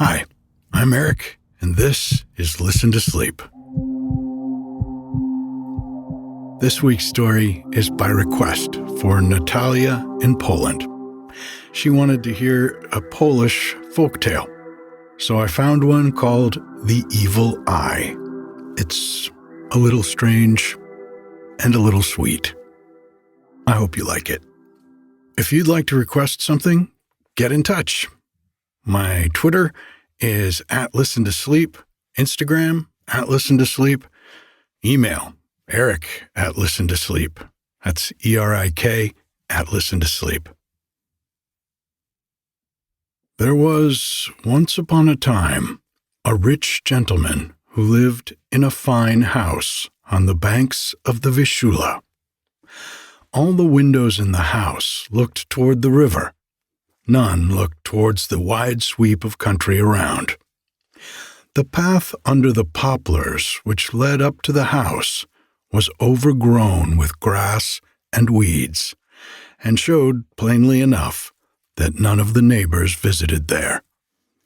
Hi, I'm Eric, and this is Listen to Sleep. This week's story is by request for Natalia in Poland. She wanted to hear a Polish folktale, so I found one called The Evil Eye. It's a little strange and a little sweet. I hope you like it. If you'd like to request something, get in touch. My Twitter is @ListenToSleep, Instagram @ListenToSleep, email Eric@ListenToSleep. That's ERIK @ListenToSleep. There was, once upon a time, a rich gentleman who lived in a fine house on the banks of the Vishula. All the windows in the house looked toward the river. None looked towards the wide sweep of country around. The path under the poplars which led up to the house was overgrown with grass and weeds, and showed plainly enough that none of the neighbors visited there,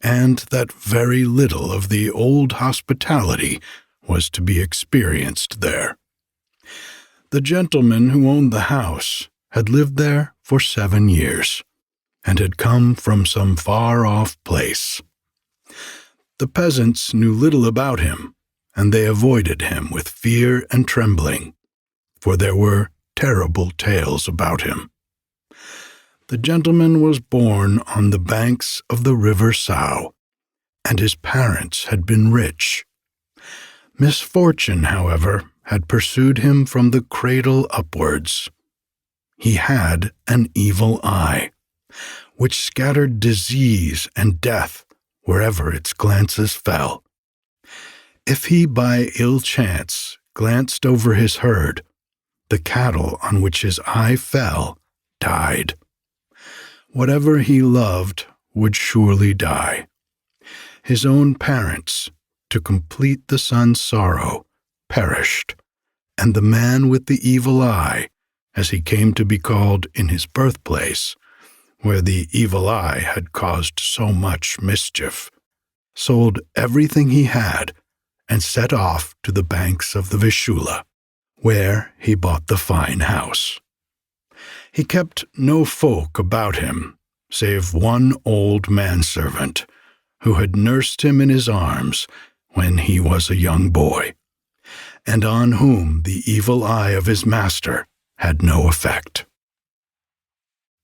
and that very little of the old hospitality was to be experienced there. The gentleman who owned the house had lived there for 7 years, and had come from some far-off place. The peasants knew little about him, and they avoided him with fear and trembling, for there were terrible tales about him. The gentleman was born on the banks of the river Sow, and his parents had been rich. Misfortune, however, had pursued him from the cradle upwards. He had an evil eye, which scattered disease and death wherever its glances fell. If he by ill chance glanced over his herd, the cattle on which his eye fell died. Whatever he loved would surely die. His own parents, to complete the son's sorrow, perished, and the man with the evil eye, as he came to be called in his birthplace, where the evil eye had caused so much mischief, sold everything he had and set off to the banks of the Vishula, where he bought the fine house. He kept no folk about him, save one old manservant, who had nursed him in his arms when he was a young boy, and on whom the evil eye of his master had no effect.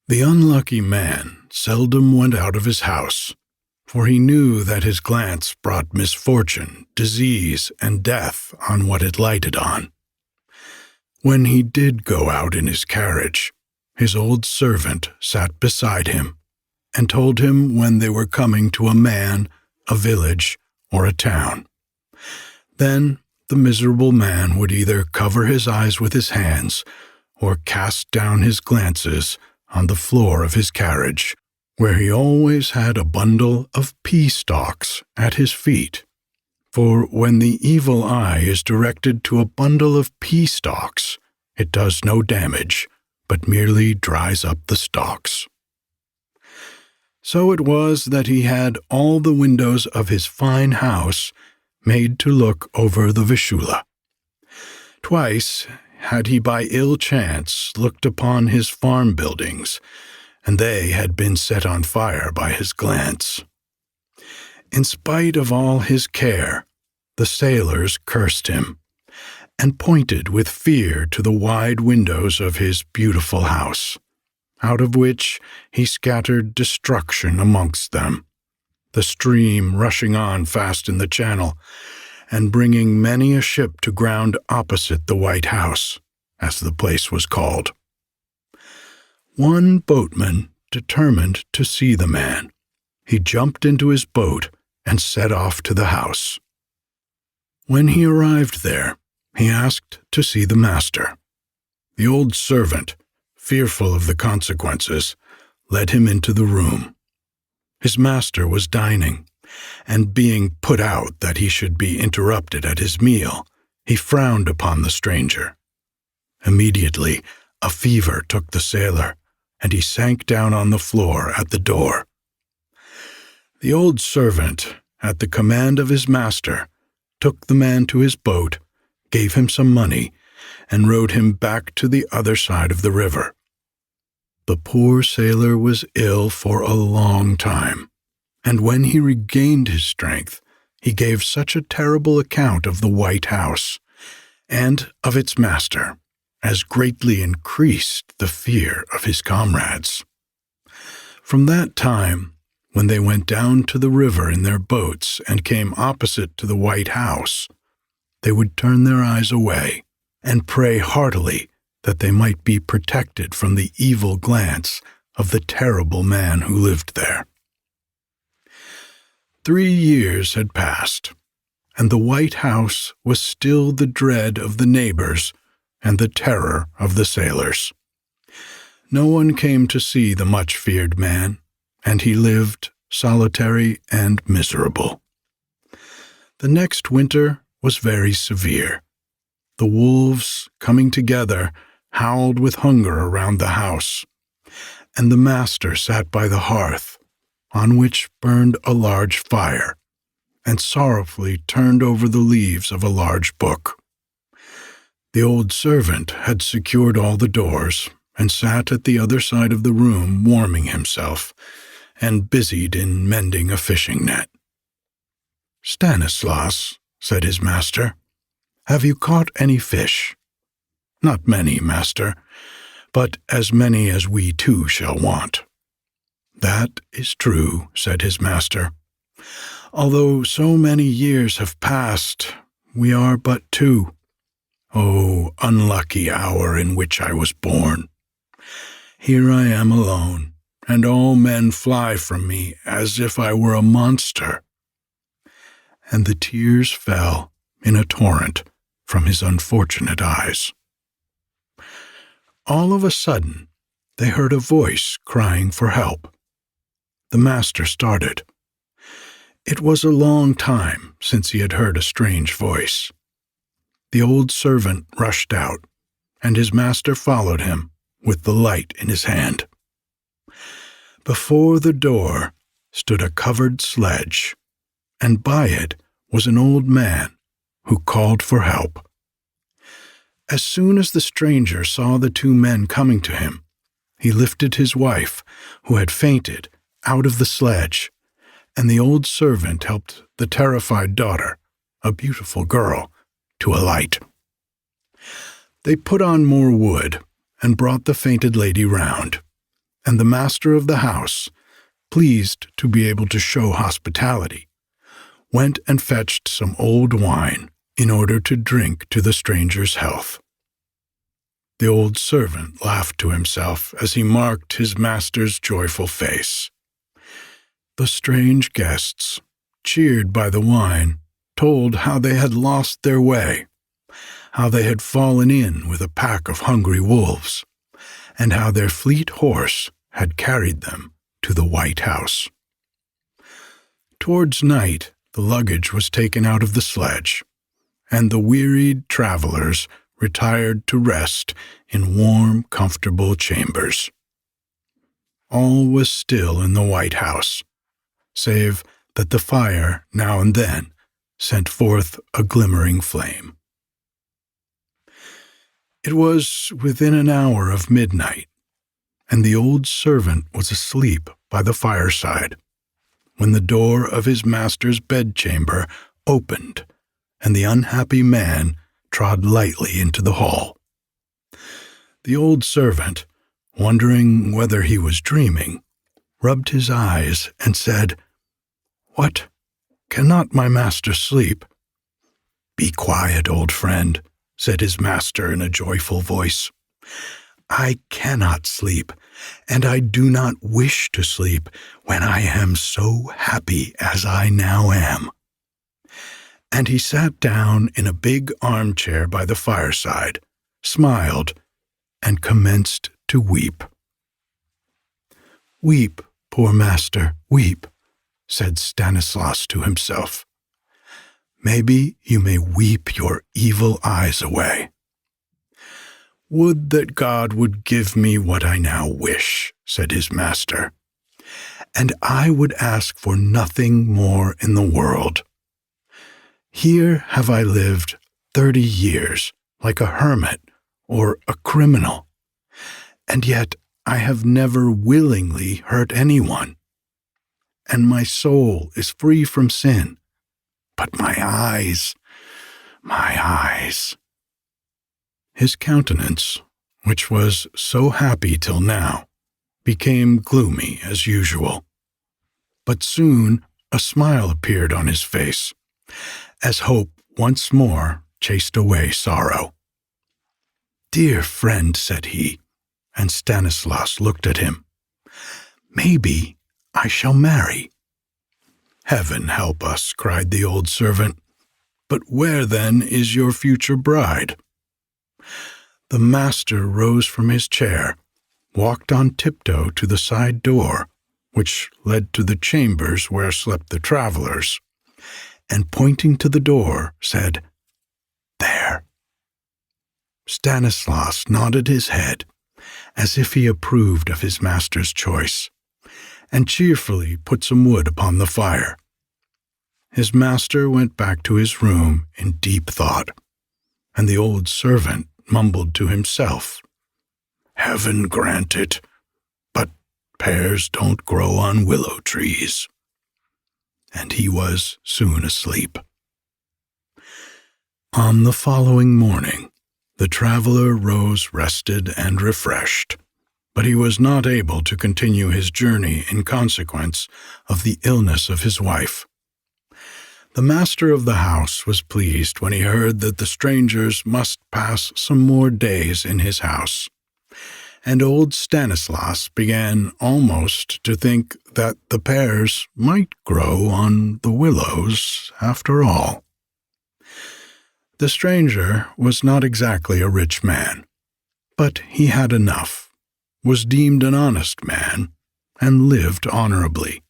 The unlucky man seldom went out of his house, for he knew that his glance brought misfortune, disease, and death on what it lighted on. When he did go out in his carriage, his old servant sat beside him and told him when they were coming to a man, a village, or a town. Then the miserable man would either cover his eyes with his hands or cast down his glances on the floor of his carriage, where he always had a bundle of pea stalks at his feet. For when the evil eye is directed to a bundle of pea stalks, it does no damage, but merely dries up the stalks. So it was that he had all the windows of his fine house made to look over the Vishula. Twice had he by ill chance looked upon his farm buildings, and they had been set on fire by his glance. In spite of all his care, the sailors cursed him, and pointed with fear to the wide windows of his beautiful house, out of which he scattered destruction amongst them, the stream rushing on fast in the channel, and bringing many a ship to ground opposite the White House, as the place was called. One boatman determined to see the man. He jumped into his boat and set off to the house. When he arrived there, he asked to see the master. The old servant, fearful of the consequences, led him into the room. His master was dining, and being put out that he should be interrupted at his meal, he frowned upon the stranger. Immediately, a fever took the sailor, and he sank down on the floor at the door. The old servant, at the command of his master, took the man to his boat, gave him some money, and rowed him back to the other side of the river. The poor sailor was ill for a long time, and when he regained his strength, he gave such a terrible account of the White House and of its master as greatly increased the fear of his comrades. From that time, when they went down to the river in their boats and came opposite to the White House, they would turn their eyes away and pray heartily that they might be protected from the evil glance of the terrible man who lived there. 3 years had passed, and the White House was still the dread of the neighbors and the terror of the sailors. No one came to see the much-feared man, and he lived solitary and miserable. The next winter was very severe. The wolves, coming together, howled with hunger around the house, and the master sat by the hearth, on which burned a large fire, and sorrowfully turned over the leaves of a large book. The old servant had secured all the doors, and sat at the other side of the room warming himself, and busied in mending a fishing net. "Stanislaus," said his master, "have you caught any fish?" "Not many, master, but as many as we too shall want." "That is true," said his master. "Although so many years have passed, we are but two. Oh, unlucky hour in which I was born! Here I am alone, and all men fly from me as if I were a monster." And the tears fell in a torrent from his unfortunate eyes. All of a sudden, they heard a voice crying for help. The master started. It was a long time since he had heard a strange voice. The old servant rushed out, and his master followed him with the light in his hand. Before the door stood a covered sledge, and by it was an old man who called for help. As soon as the stranger saw the two men coming to him, he lifted his wife, who had fainted, out of the sledge, and the old servant helped the terrified daughter, a beautiful girl, to alight. They put on more wood and brought the fainted lady round, and the master of the house, pleased to be able to show hospitality, went and fetched some old wine in order to drink to the stranger's health. The old servant laughed to himself as he marked his master's joyful face. The strange guests, cheered by the wine, told how they had lost their way, how they had fallen in with a pack of hungry wolves, and how their fleet horse had carried them to the White House. Towards night, the luggage was taken out of the sledge, and the wearied travelers retired to rest in warm, comfortable chambers. All was still in the White House, save that the fire now and then sent forth a glimmering flame. It was within an hour of midnight, and the old servant was asleep by the fireside, when the door of his master's bedchamber opened, and the unhappy man trod lightly into the hall. The old servant, wondering whether he was dreaming, rubbed his eyes and said, "What? Cannot my master sleep?" "Be quiet, old friend," said his master in a joyful voice. "I cannot sleep, and I do not wish to sleep when I am so happy as I now am." And he sat down in a big armchair by the fireside, smiled, and commenced to weep. "Weep, poor master, weep," said Stanislaus to himself. "Maybe you may weep your evil eyes away." "Would that God would give me what I now wish," said his master. and I would ask for nothing more in the world. Here have I lived 30 years, like a hermit or a criminal, and yet I have never willingly hurt anyone. And my soul is free from sin, but my eyes. His countenance, which was so happy till now, became gloomy as usual. But soon a smile appeared on his face, as hope once more chased away sorrow. "Dear friend," said he, and Stanislaus looked at him, "maybe I shall marry." "Heaven help us," cried the old servant. "But where, then, is your future bride?" The master rose from his chair, walked on tiptoe to the side door, which led to the chambers where slept the travelers, and pointing to the door, said, "There." Stanislaus nodded his head, as if he approved of his master's choice, and cheerfully put some wood upon the fire. His master went back to his room in deep thought, and the old servant mumbled to himself, "Heaven grant it, but pears don't grow on willow trees." And he was soon asleep. On the following morning, the traveler rose rested and refreshed, but he was not able to continue his journey in consequence of the illness of his wife. The master of the house was pleased when he heard that the strangers must pass some more days in his house, and old Stanislaus began almost to think that the pears might grow on the willows after all. The stranger was not exactly a rich man, but he had enough, was deemed an honest man, and lived honorably.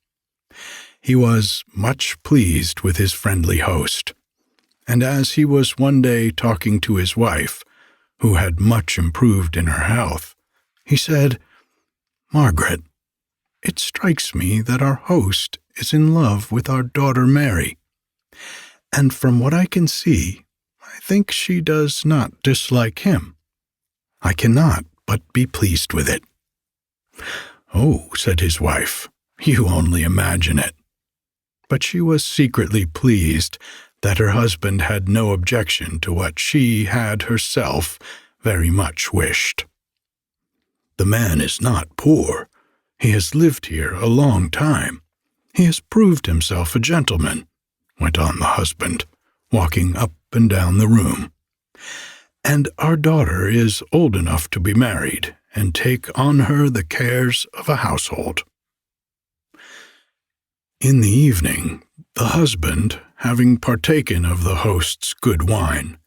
He was much pleased with his friendly host, and as he was one day talking to his wife, who had much improved in her health, he said, "Margaret, it strikes me that our host is in love with our daughter Mary, and from what I can see, I think she does not dislike him. I cannot but be pleased with it." "Oh," said his wife, "you only imagine it." But she was secretly pleased that her husband had no objection to what she had herself very much wished. "The man is not poor. He has lived here a long time. He has proved himself a gentleman," went on the husband, walking up and down the room. "And our daughter is old enough to be married and take on her the cares of a household." In the evening, the husband, having partaken of the host's good wine,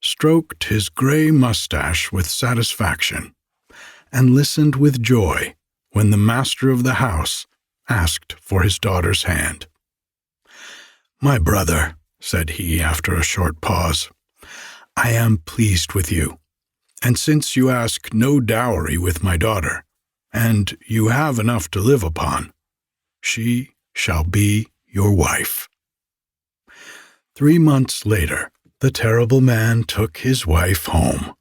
stroked his gray mustache with satisfaction, and listened with joy when the master of the house asked for his daughter's hand. "My brother," said he after a short pause, "I am pleased with you, and since you ask no dowry with my daughter, and you have enough to live upon, she shall be your wife." 3 months later, the terrible man took his wife home.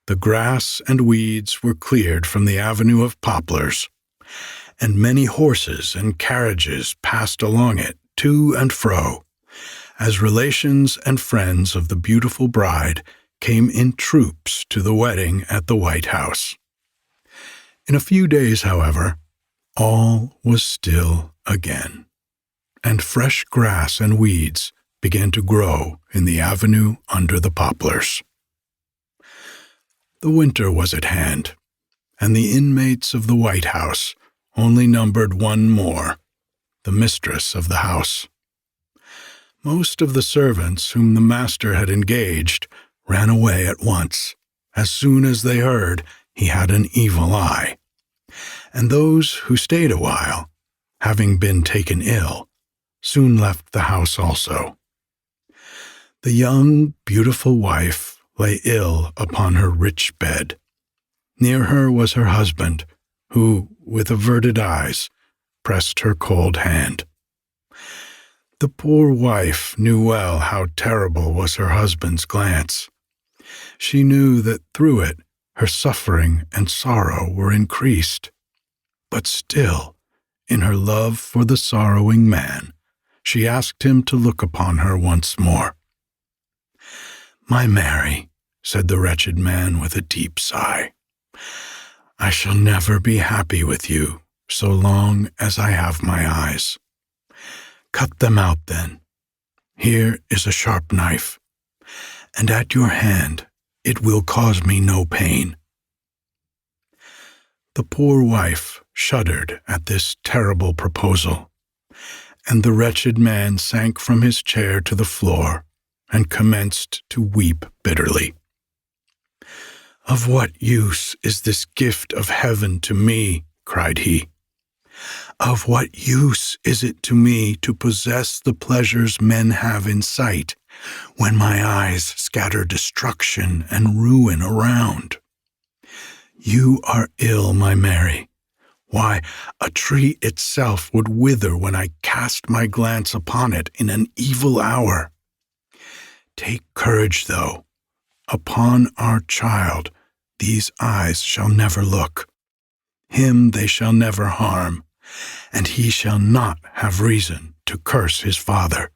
The grass and weeds were cleared from the avenue of poplars, and many horses and carriages passed along it to and fro, as relations and friends of the beautiful bride came in troops to the wedding at the White House. In a few days, however, all was still again, and fresh grass and weeds began to grow in the avenue under the poplars. The winter was at hand, and the inmates of the White House only numbered one more, the mistress of the house. Most of the servants whom the master had engaged ran away at once, as soon as they heard he had an evil eye, and those who stayed a while, having been taken ill, soon left the house also. The young, beautiful wife lay ill upon her rich bed. Near her was her husband, who, with averted eyes, pressed her cold hand. The poor wife knew well how terrible was her husband's glance. She knew that through it her suffering and sorrow were increased. But still, in her love for the sorrowing man, she asked him to look upon her once more. "My Mary," said the wretched man with a deep sigh, "I shall never be happy with you so long as I have my eyes. Cut them out, then. Here is a sharp knife, and at your hand it will cause me no pain." The poor wife shuddered at this terrible proposal, and the wretched man sank from his chair to the floor and commenced to weep bitterly. "Of what use is this gift of heaven to me?" cried he. "Of what use is it to me to possess the pleasures men have in sight, when my eyes scatter destruction and ruin around? You are ill, my Mary. Why, a tree itself would wither when I cast my glance upon it in an evil hour. Take courage, though. Upon our child these eyes shall never look. Him they shall never harm, and he shall not have reason to curse his father."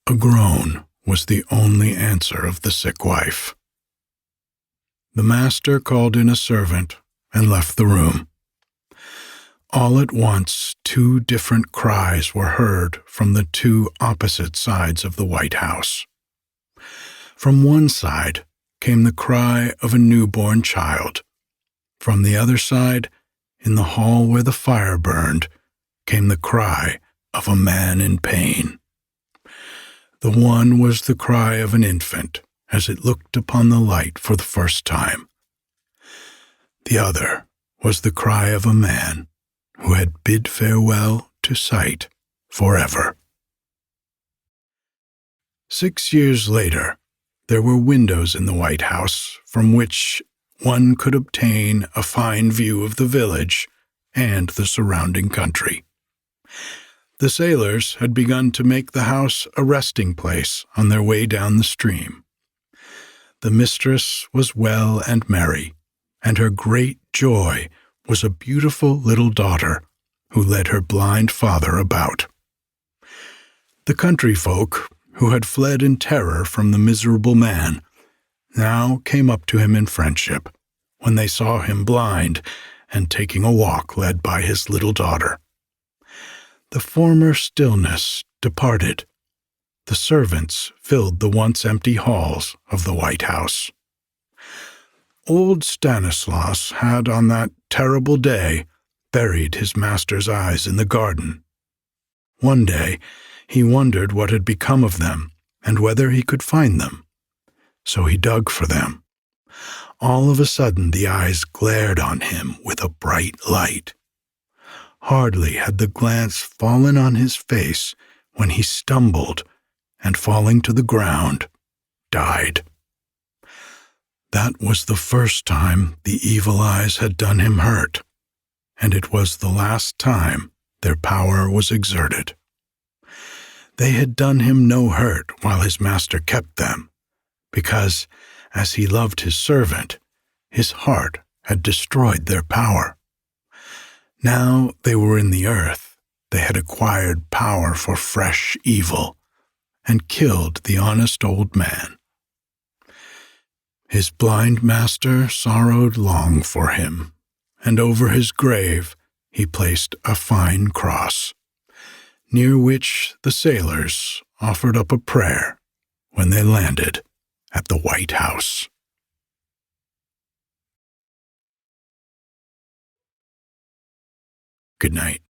A groan was the only answer of the sick wife. The master called in a servant and left the room. All at once 2 different cries were heard from the 2 opposite sides of the White House. From one side came the cry of a newborn child. From the other side, in the hall where the fire burned, came the cry of a man in pain. The one was the cry of an infant as it looked upon the light for the first time. The other was the cry of a man who had bid farewell to sight forever. 6 years later, there were windows in the White House from which one could obtain a fine view of the village and the surrounding country. The sailors had begun to make the house a resting place on their way down the stream. The mistress was well and merry, and her great joy was a beautiful little daughter who led her blind father about. The country folk, who had fled in terror from the miserable man, now came up to him in friendship when they saw him blind and taking a walk led by his little daughter. The former stillness departed. The servants filled the once empty halls of the White House. Old Stanislaus had on that terrible day buried his master's eyes in the garden. One day he wondered what had become of them and whether he could find them. So he dug for them. All of a sudden the eyes glared on him with a bright light. Hardly had the glance fallen on his face when he stumbled and, falling to the ground, died. That was the first time the evil eyes had done him hurt, and it was the last time their power was exerted. They had done him no hurt while his master kept them, because, as he loved his servant, his heart had destroyed their power. Now they were in the earth, they had acquired power for fresh evil, and killed the honest old man. His blind master sorrowed long for him, and over his grave he placed a fine cross, near which the sailors offered up a prayer when they landed at the White House. Good night.